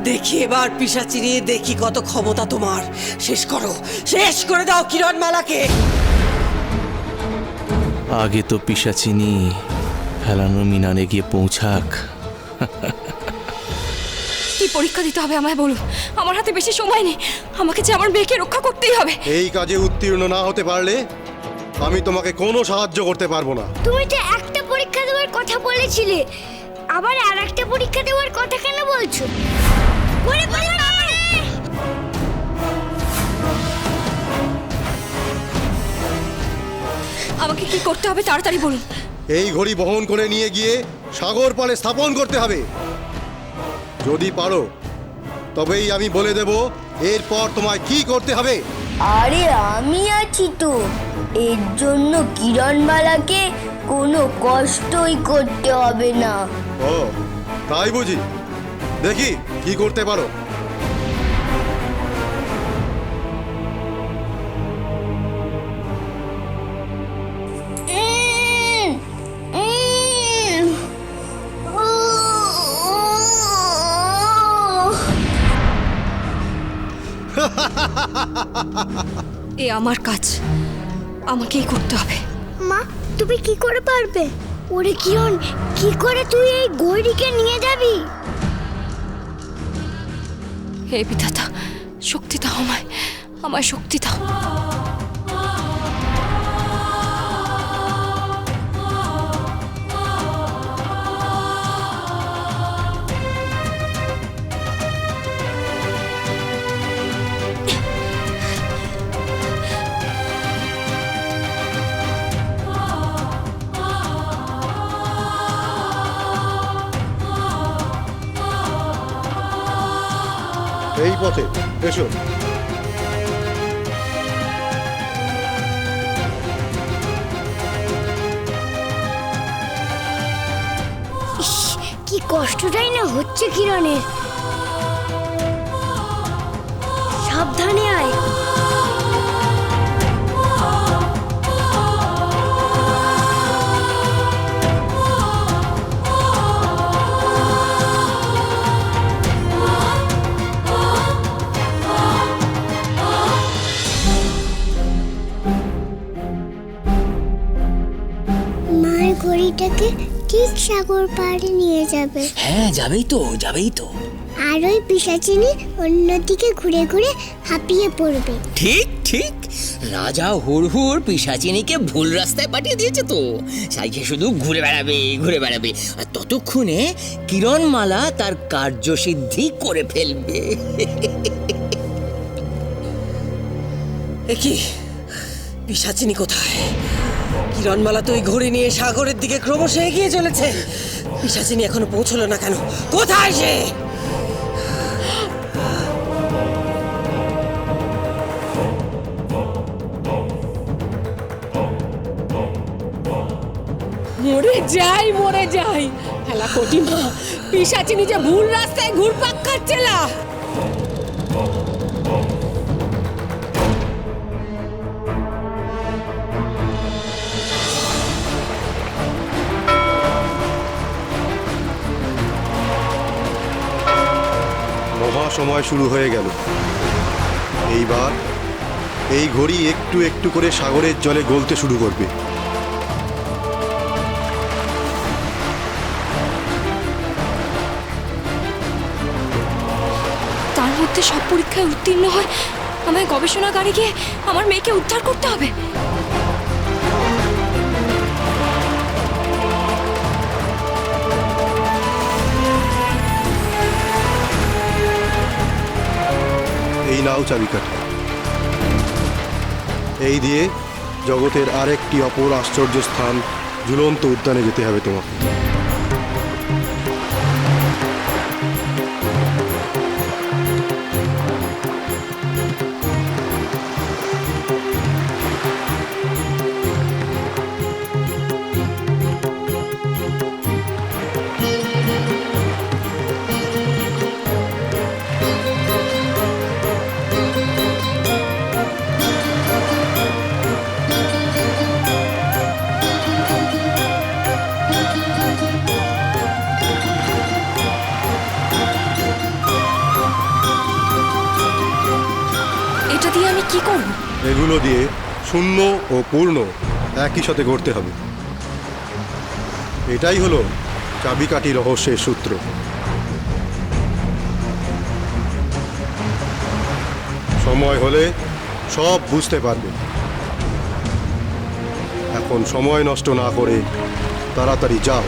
দেখি এবার পিশাচিনি, দেখি কত ক্ষমতা তোমার। শেষ করো, শেষ করে দাও কিরণমালাকে। আগে তো পিশাচিনি হেলানো মিনানে গিয়ে পৌঁছাক। কি পরীক্ষা দিতে হবে আমায় বলুন, আমার হাতে বেশি সময় নেই, আমাকে যে আমার মেয়েকে রক্ষা করতেই হবে। এই কাজে উত্তীর্ণ না হতে পারলে আমি তোমাকে কোনো সাহায্য করতে পারবো না। তুমি তো একটা পরীক্ষা দেওয়ার কথা বলেছিলে, আবার আর একটা পরীক্ষা দেওয়ার কথা কেন বলছো? ওরে বাবা রে! আমাকে কি করতে হবে তাড়াতাড়ি বলুন। এই ঘড়ি বহন করে নিয়ে গিয়ে সাগর পাড়ে স্থাপন করতে হবে। যদি পারো তবেই আমি বলে দেব এরপর তোমায় কি করতে হবে। আরে আমি আছি তো, এর জন্য কিরণমালাকে কোনো কষ্টই করতে হবে না। ও তাই বুঝি, দেখি কি করতে পারো। এ আমার কাজ, আমাকেই করতে হবে। মা, তুমি কি করে পারবে? ওরে কিরণ, কি করে তুই এই গৌরীকে নিয়ে যাবি? হে বিধাতা, শক্তি দাও আমায়, আমায় শক্তি দাও। এই পথে এসো। ইস, কি কষ্টটাই না হচ্ছে কিরণের। সাবধানে আয়। মায়ের ঘড়িটাকে ঠিক সাগর পাড়ে নিয়ে যাবে। হ্যাঁ, যাবেই তো, যাবেই তো। আর ওই পিশাচিনি অন্যদিকে ঘুরে ঘুরে হাঁপিয়ে পড়বে। ঠিক ঠিক, রাজা হুড়হুড় পিশাচিনীকে ভুল রাস্তায় পাঠিয়ে দিয়েছে তো। সাইকে শুধু ঘুরে বেড়াবে, ঘুরে বেড়াবে, আর ততক্ষণে কিরণমালা তার কার্যসিদ্ধি করে ফেলবে। এ কি, পিশাচিনি কোথায়? কিরণমালা তো ওই ঘড়ি নিয়ে সাগরের দিকে ক্রমশ এগিয়ে চলেছে। পিশাচিনি এখনো পৌঁছলো না কেন? কোথায় সে? মরে যাই, মরে যাই। হেলা কটিমা, পিশাচিনি যে ভুল রাস্তায় ঘুরপাক খাচ্ছেলা। মহা সময় শুরু হয়ে গেল। এইবার এই ঘড়ি একটু একটু করে সাগরের জলে গলতে শুরু করবে। তার মধ্যে সব পরীক্ষায় উত্তীর্ণ হয়, আমায় গবেষণাগারে গিয়ে আমার মেয়েকে উদ্ধার করতে হবে। এই নাও চাবিকাঠি। এই দিয়ে জগতের আরেকটি অপর আশ্চর্য স্থান ঝুলন্ত উদ্যানে যেতে হবে তোমাকে। কি করব? এগুলো দিয়ে শূন্য ও পূর্ণ একই সাথে গড়তে হবে। এটাই হলো চাবিকাঠি রহস্যের সূত্র। সময় হলে সব বুঝতে পারবে। এখন সময় নষ্ট না করে তাড়াতাড়ি যাও।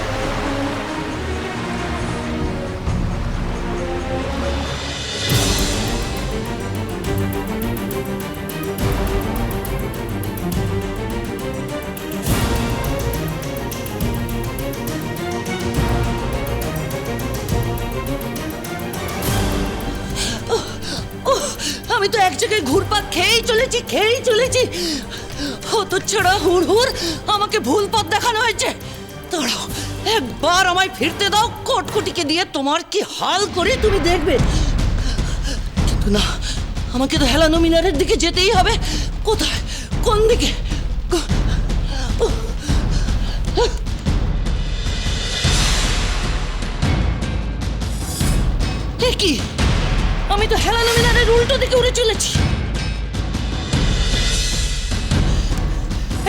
আমি তো এক জায়গায় ঘুরপাক খেয়েই চলেছি। হতচ্ছাড়া হুড় আমাকে ভুল পথ দেখানো হয়েছে। দাঁড়াও, একবার আমায় ফিরতে দাও। কটকটিকে দিয়ে তোমার কি হাল করে তুমি দেখবে। কিন্তু না, আমাকে তো হেলানো মিনারের দিকে যেতেই হবে। কোথায়, কোন দিকে? কি, আমি তো হেলানো মিনারের উল্টো দিকে উড়ে চলেছি।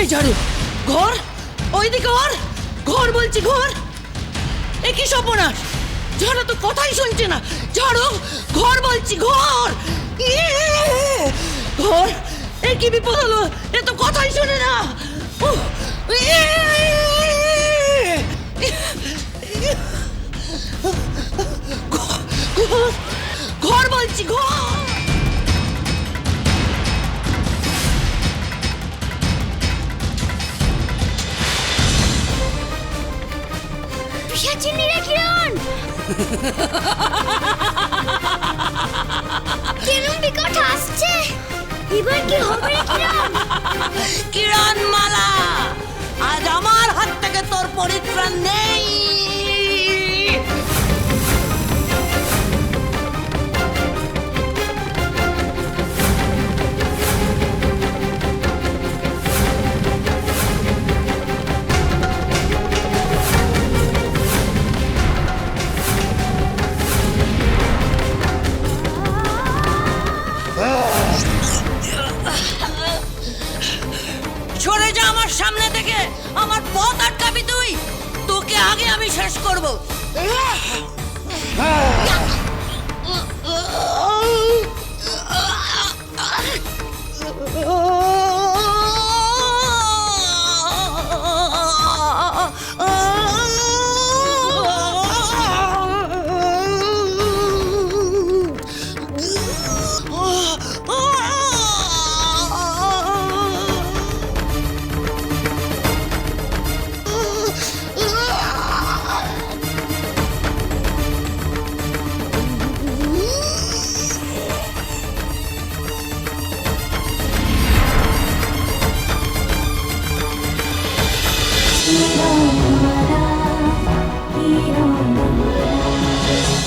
এই ঝাড়ু, ঘর ওইদিকে, ঘর বলছি, ঘর। এ কি সর্বনাশ, ঝাড়ু তো কথাই শুনছে না। ঝাড়ু, ঘর বলছি, ঘর। ঘর, এ কি বিপদ হলো, এ তো কথাই শুনে না। ঘর বলছি, ঘর। পিশাচিনী রে কিরণ! কিরণ বিকট আসছে, এবার কি হবে রে কিরণ? কিরণ মালা, আজ আমার হাত থেকে তোর পরিত্রাণ নেই। সরে যা আমার সামনে থেকে, আমার পথ আটকাবি তুই। তোকে আগে আমি শেষ করব।